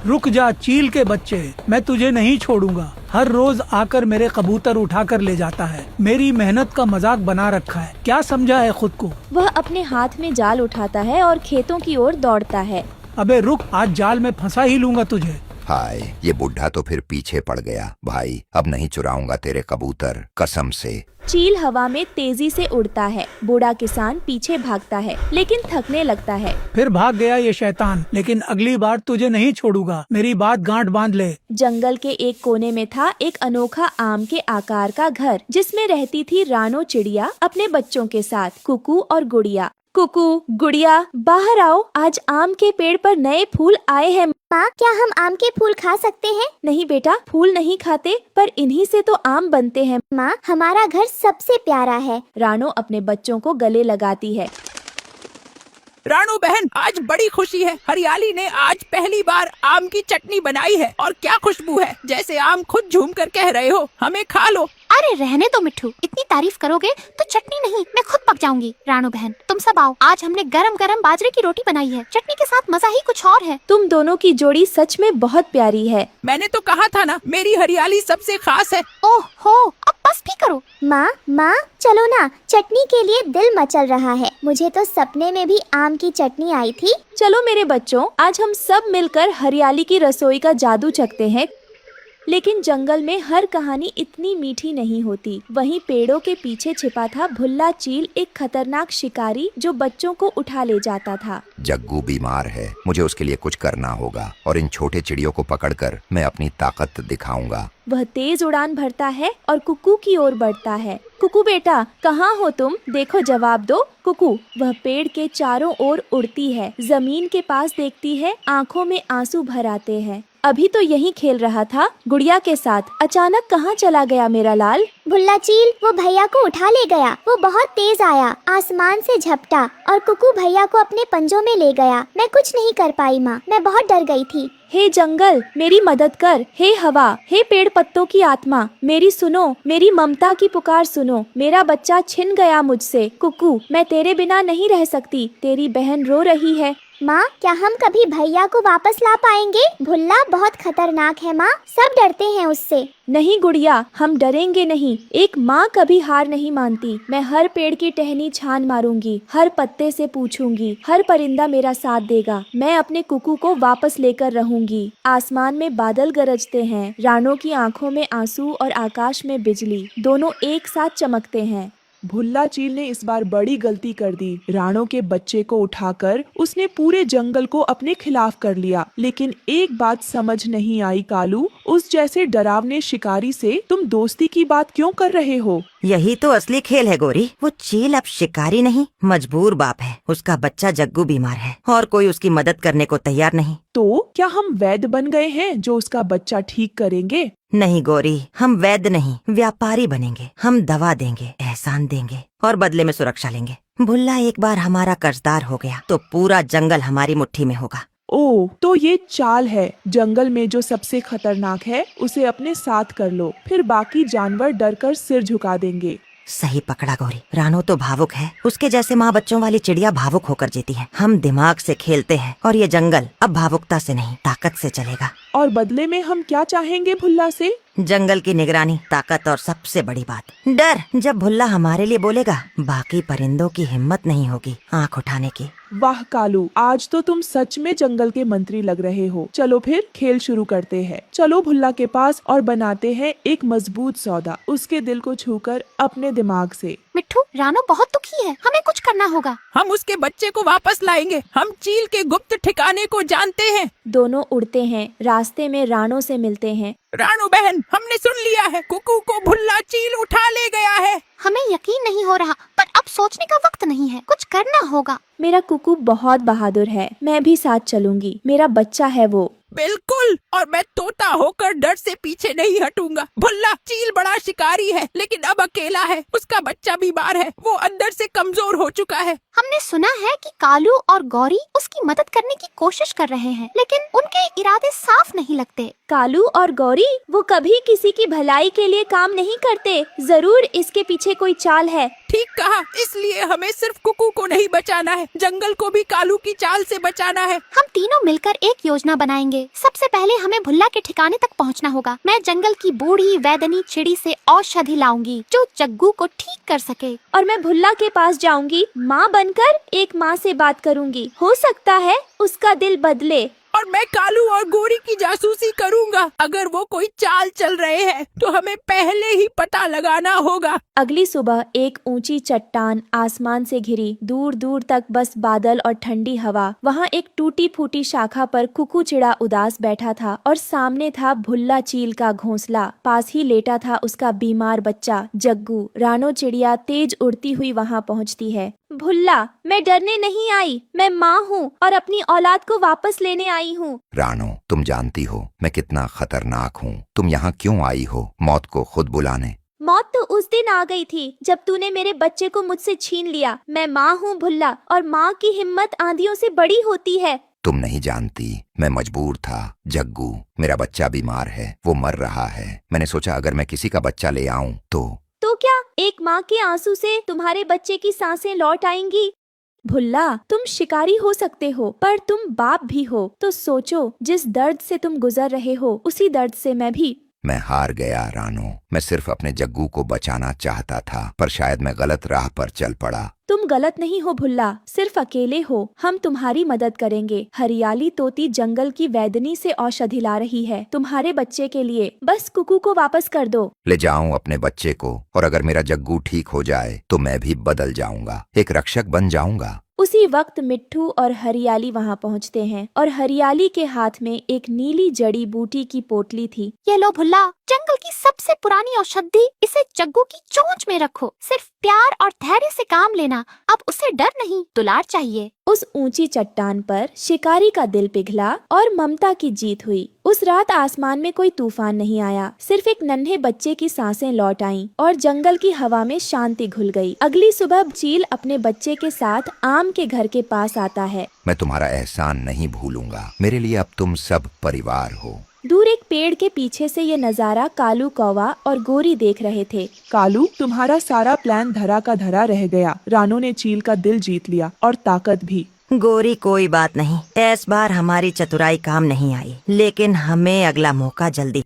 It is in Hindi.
रुक जा चील के बच्चे, मैं तुझे नहीं छोड़ूंगा। हर रोज आकर मेरे कबूतर उठा कर ले जाता है। मेरी मेहनत का मजाक बना रखा है। क्या समझा है खुद को? वह अपने हाथ में जाल उठाता है और खेतों की ओर दौड़ता है। अबे रुक, आज जाल में फंसा ही लूंगा तुझे। हाय, ये बुढ़ा तो फिर पीछे पड़ गया। भाई, अब नहीं चुराऊंगा तेरे कबूतर, कसम से। चील हवा में तेजी से उड़ता है। बूढ़ा किसान पीछे भागता है लेकिन थकने लगता है। फिर भाग गया ये शैतान, लेकिन अगली बार तुझे नहीं छोड़ूंगा। मेरी बात गांठ बांध ले। जंगल के एक कोने में था एक अनोखा आम के आकार का घर, जिसमें रहती थी रानो चिड़िया अपने बच्चों के साथ, कुकू और गुड़िया। कुकू, गुड़िया, बाहर आओ, आज आम के पेड़ पर नए फूल आए हैं। माँ, क्या हम आम के फूल खा सकते हैं? नहीं बेटा, फूल नहीं खाते, पर इन्हीं से तो आम बनते हैं। माँ, हमारा घर सबसे प्यारा है। रानो अपने बच्चों को गले लगाती है। रानू बहन, आज बड़ी खुशी है। हरियाली ने आज पहली बार आम की चटनी बनाई है और क्या खुशबू है, जैसे आम खुद झूम कर कह रहे हो हमें खा लो। अरे रहने दो मिट्ठू, इतनी तारीफ करोगे तो चटनी नहीं मैं खुद पक जाऊंगी। रानू बहन, तुम सब आओ, आज हमने गरम गरम बाजरे की रोटी बनाई है। चटनी के साथ मजा ही कुछ और है। तुम दोनों की जोड़ी सच में बहुत प्यारी है। मैंने तो कहा था ना, मेरी हरियाली सबसे खास है। ओह हो, अब बस भी करो। माँ, चलो ना, चटनी के लिए दिल मचल रहा है। मुझे तो सपने में भी आम की चटनी आई थी। चलो मेरे बच्चों, आज हम सब मिलकर हरियाली की रसोई का जादू चखते हैं। लेकिन जंगल में हर कहानी इतनी मीठी नहीं होती। वहीं पेड़ों के पीछे छिपा था भुल्ला चील, एक खतरनाक शिकारी जो बच्चों को उठा ले जाता था। जग्गू बीमार है, मुझे उसके लिए कुछ करना होगा और इन छोटे चिड़ियों को पकड़कर मैं अपनी ताकत दिखाऊंगा। वह तेज उड़ान भरता है और कुकू की ओर बढ़ता है। कुकू बेटा, कहाँ हो तुम? देखो, जवाब दो। कुकू वह पेड़ के चारों ओर उड़ती है, जमीन के पास देखती है, आंखों में आंसू भर आते हैं। अभी तो यहीं खेल रहा था गुड़िया के साथ, अचानक कहाँ चला गया मेरा लाल? भुल्ला चील वो भैया को उठा ले गया। वो बहुत तेज आया, आसमान से झपटा और कुकू भैया को अपने पंजों में ले गया। मैं कुछ नहीं कर पाई माँ, मैं बहुत डर गई थी। हे जंगल, मेरी मदद कर। हे हवा, हे पेड़ पत्तों की आत्मा, मेरी सुनो, मेरी ममता की पुकार सुनो। मेरा बच्चा छिन गया मुझसे। कुकू, मैं तेरे बिना नहीं रह सकती। तेरी बहन रो रही है। माँ, क्या हम कभी भैया को वापस ला पाएंगे? भुल्ला बहुत खतरनाक है माँ, सब डरते हैं उससे। नहीं गुड़िया, हम डरेंगे नहीं। एक माँ कभी हार नहीं मानती। मैं हर पेड़ की टहनी छान मारूंगी, हर पत्ते से पूछूंगी, हर परिंदा मेरा साथ देगा। मैं अपने कुकू को वापस लेकर रहूंगी। आसमान में बादल गरजते हैं, रानों की आंखों में आंसू और आकाश में बिजली, दोनों एक साथ चमकते हैं। भुल्ला चील ने इस बार बड़ी गलती कर दी। राणो के बच्चे को उठाकर उसने पूरे जंगल को अपने खिलाफ कर लिया। लेकिन एक बात समझ नहीं आई कालू, उस जैसे डरावने शिकारी से तुम दोस्ती की बात क्यों कर रहे हो? यही तो असली खेल है गोरी। वो चील अब शिकारी नहीं, मजबूर बाप है। उसका बच्चा जग्गू बीमार है और कोई उसकी मदद करने को तैयार नहीं। तो क्या हम वैद्य बन गए हैं जो उसका बच्चा ठीक करेंगे? नहीं गोरी, हम वैद्य नहीं, व्यापारी बनेंगे। हम दवा देंगे, एहसान देंगे और बदले में सुरक्षा लेंगे। भुल्ला एक बार हमारा कर्जदार हो गया तो पूरा जंगल हमारी मुट्ठी में होगा। ओह, तो ये चाल है। जंगल में जो सबसे खतरनाक है उसे अपने साथ कर लो, फिर बाकी जानवर डर कर सिर झुका देंगे। सही पकड़ा गोरी। रानो तो भावुक है, उसके जैसे माँ बच्चों वाली चिड़िया भावुक होकर जीती है। हम दिमाग से खेलते हैं और ये जंगल अब भावुकता से नहीं, ताकत से चलेगा। और बदले में हम क्या चाहेंगे भुल्ला से? जंगल की निगरानी, ताकत और सबसे बड़ी बात, डर। जब भुल्ला हमारे लिए बोलेगा, बाकी परिंदों की हिम्मत नहीं होगी आँख उठाने की। वाह कालू, आज तो तुम सच में जंगल के मंत्री लग रहे हो। चलो फिर खेल शुरू करते हैं। चलो भुल्ला के पास और बनाते हैं एक मजबूत सौदा, उसके दिल को छूकर अपने दिमाग से। मिट्ठू, रानो बहुत दुखी है, हमें कुछ करना होगा। हम उसके बच्चे को वापस लाएंगे। हम चील के गुप्त ठिकाने को जानते हैं। दोनों उड़ते हैं, रास्ते में रानो से मिलते हैं। रानू बहन, हमने सुन लिया है, कुकू को भुल्ला चील उठा ले गया है। हमें यकीन नहीं हो रहा, पर अब सोचने का वक्त नहीं है, कुछ करना होगा। मेरा कुकू बहुत बहादुर है, मैं भी साथ चलूंगी। मेरा बच्चा है वो। बिल्कुल, और मैं तोता होकर डर से पीछे नहीं हटूंगा। भुल्ला चील बड़ा शिकारी है, लेकिन अब अकेला है। उसका बच्चा बीमार है, वो अंदर से कमजोर हो चुका है। हमने सुना है कि कालू और गौरी उसकी मदद करने की कोशिश कर रहे हैं, लेकिन उनके इरादे साफ नहीं लगते। कालू और गौरी वो कभी किसी की भलाई के लिए काम नहीं करते। जरूर इसके पीछे कोई चाल है। ठीक कहा, इसलिए हमें सिर्फ कुकू को नहीं बचाना है, जंगल को भी कालू की चाल से बचाना है। हम तीनों मिलकर एक योजना बनाएंगे। सबसे पहले हमें भुल्ला के ठिकाने तक पहुंचना होगा। मैं जंगल की बूढ़ी वैदनी चिड़ी से औषधि लाऊंगी जो जग्गू को ठीक कर सके। और मैं भुल्ला के पास जाऊंगी, माँ बनकर एक माँ से बात करूंगी। हो सकता है उसका दिल बदले। और मैं कालू और गोरी की जासूसी करूंगा। अगर वो कोई चाल चल रहे हैं तो हमें पहले ही पता लगाना होगा। अगली सुबह एक ऊंची चट्टान आसमान से घिरी, दूर दूर तक बस बादल और ठंडी हवा। वहाँ एक टूटी फूटी शाखा पर कुकू चिड़ा उदास बैठा था और सामने था भुल्ला चील का घोंसला। पास ही लेटा था उसका बीमार बच्चा जग्गू। रानो चिड़िया तेज उड़ती हुई वहाँ पहुँचती है। भुल्ला, मैं डरने नहीं आई, मैं माँ हूँ और अपनी औलाद को वापस लेने आई हूँ। रानो, तुम जानती हो मैं कितना खतरनाक हूँ। तुम यहाँ क्यों आई हो मौत को खुद बुलाने? मौत तो उस दिन आ गई थी जब तूने मेरे बच्चे को मुझसे छीन लिया। मैं माँ हूँ भुल्ला, और माँ की हिम्मत आंधियों से बड़ी होती है। तुम नहीं जानती, मैं मजबूर था। जग्गू, मेरा बच्चा बीमार है, वो मर रहा है। मैंने सोचा अगर मैं किसी का बच्चा ले आऊं तो क्या एक माँ के आंसू से तुम्हारे बच्चे की सांसें लौट आएंगी? भुल्ला, तुम शिकारी हो सकते हो पर तुम बाप भी हो। तो सोचो, जिस दर्द से तुम गुजर रहे हो उसी दर्द से मैं भी। मैं हार गया रानो। मैं सिर्फ अपने जग्गू को बचाना चाहता था, पर शायद मैं गलत राह पर चल पड़ा। तुम गलत नहीं हो भुल्ला, सिर्फ अकेले हो। हम तुम्हारी मदद करेंगे। हरियाली तोती जंगल की वैदनी से औषधि ला रही है तुम्हारे बच्चे के लिए। बस कुकू को वापस कर दो। ले जाऊं अपने बच्चे को, और अगर मेरा जग्गू ठीक हो जाए तो मैं भी बदल जाऊंगा, एक रक्षक बन जाऊंगा। उसी वक्त मिट्ठू और हरियाली वहाँ पहुँचते हैं और हरियाली के हाथ में एक नीली जड़ी बूटी की पोटली थी। ये लो भुल्ला, जंगल की सबसे पुरानी औषधि, इसे जग्गू की चोंच में रखो। सिर्फ प्यार और धैर्य से काम लेना। अब उसे डर नहीं, दुलार चाहिए। उस ऊंची चट्टान पर शिकारी का दिल पिघला और ममता की जीत हुई। उस रात आसमान में कोई तूफान नहीं आया, सिर्फ एक नन्हे बच्चे की सांसें लौट आईं और जंगल की हवा में शांति घुल गई। अगली सुबह चील अपने बच्चे के साथ आम के घर के पास आता है। मैं तुम्हारा एहसान नहीं भूलूंगा, मेरे लिए अब तुम सब परिवार हो। दूर एक पेड़ के पीछे से ये नजारा कालू कौवा और गोरी देख रहे थे। कालू, तुम्हारा सारा प्लान धरा का धरा रह गया। रानो ने चील का दिल जीत लिया और ताकत भी। गोरी, कोई बात नहीं, इस बार हमारी चतुराई काम नहीं आई, लेकिन हमें अगला मौका जल्दी